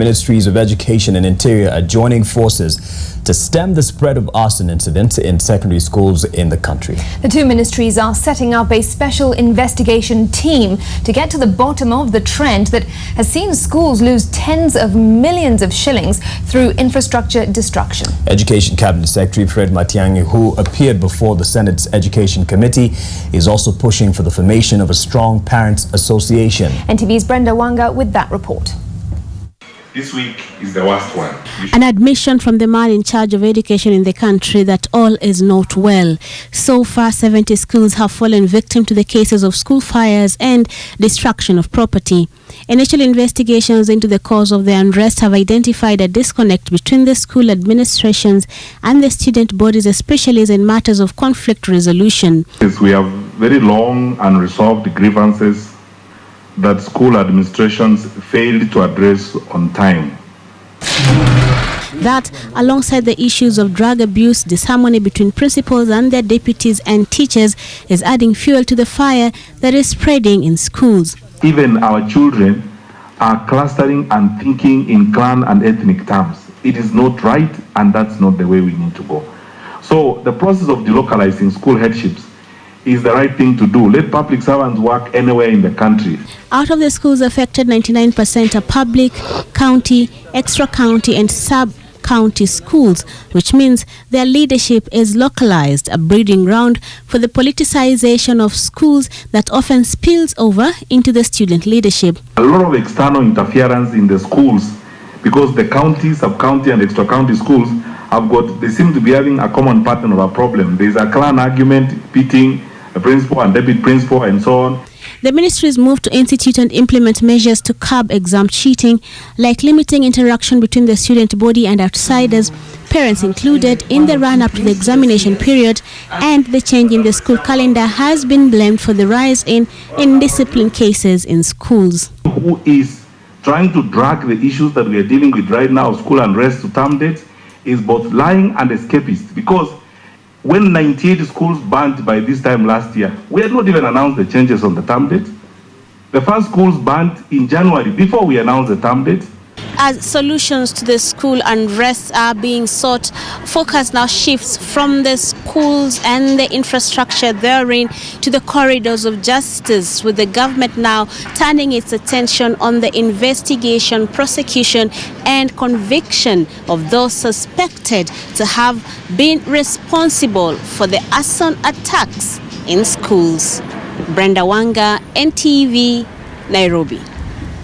Ministries of Education and Interior are joining forces to stem the spread of arson incidents in secondary schools in the country. The two ministries are setting up a special investigation team to get to the bottom of the trend that has seen schools lose tens of millions of shillings through infrastructure destruction. Education Cabinet Secretary Fred Matiang'i, who appeared before the Senate's Education Committee, is also pushing for the formation of a strong parents association. NTV's Brenda Wanga with that report. This week is the worst one. An admission from the man in charge of education in the country that all is not well. So far, 70 schools have fallen victim to the cases of school fires and destruction of property. Initial investigations into the cause of the unrest have identified a disconnect between the school administrations and the student bodies, especially in matters of conflict resolution. Yes, we have very long unresolved grievances that school administrations failed to address on time. That, alongside the issues of drug abuse, disharmony between principals and their deputies and teachers, is adding fuel to the fire that is spreading in schools. Even our children are clustering and thinking in clan and ethnic terms. It is not right, and that's not the way we need to go. So the process of delocalizing school headships is the right thing to do. Let public servants work anywhere in the country. Out of the schools affected, 99% are public, county, extra-county and sub-county schools, which means their leadership is localized, a breeding ground for the politicization of schools that often spills over into the student leadership. A lot of external interference in the schools because the county, sub-county and extra-county schools they seem to be having a common pattern of a problem. There is a clan argument pitting a principal and deputy principal and so on. The ministries moved to institute and implement measures to curb exam cheating, like limiting interaction between the student body and outsiders, parents included, in the run-up to the examination period, and the change in the school calendar has been blamed for the rise in indiscipline cases in schools. Who is trying to drag the issues that we are dealing with right now, school unrest, to term dates, is both lying and escapist, because when 98 schools banned by this time last year, we had not even announced the changes on the term date. The first schools banned in January before we announced the term date. As solutions to the school unrest are being sought, focus now shifts from the schools and the infrastructure therein to the corridors of justice, with the government now turning its attention on the investigation, prosecution and conviction of those suspected to have been responsible for the arson attacks in schools. Brenda Wanga, NTV, Nairobi.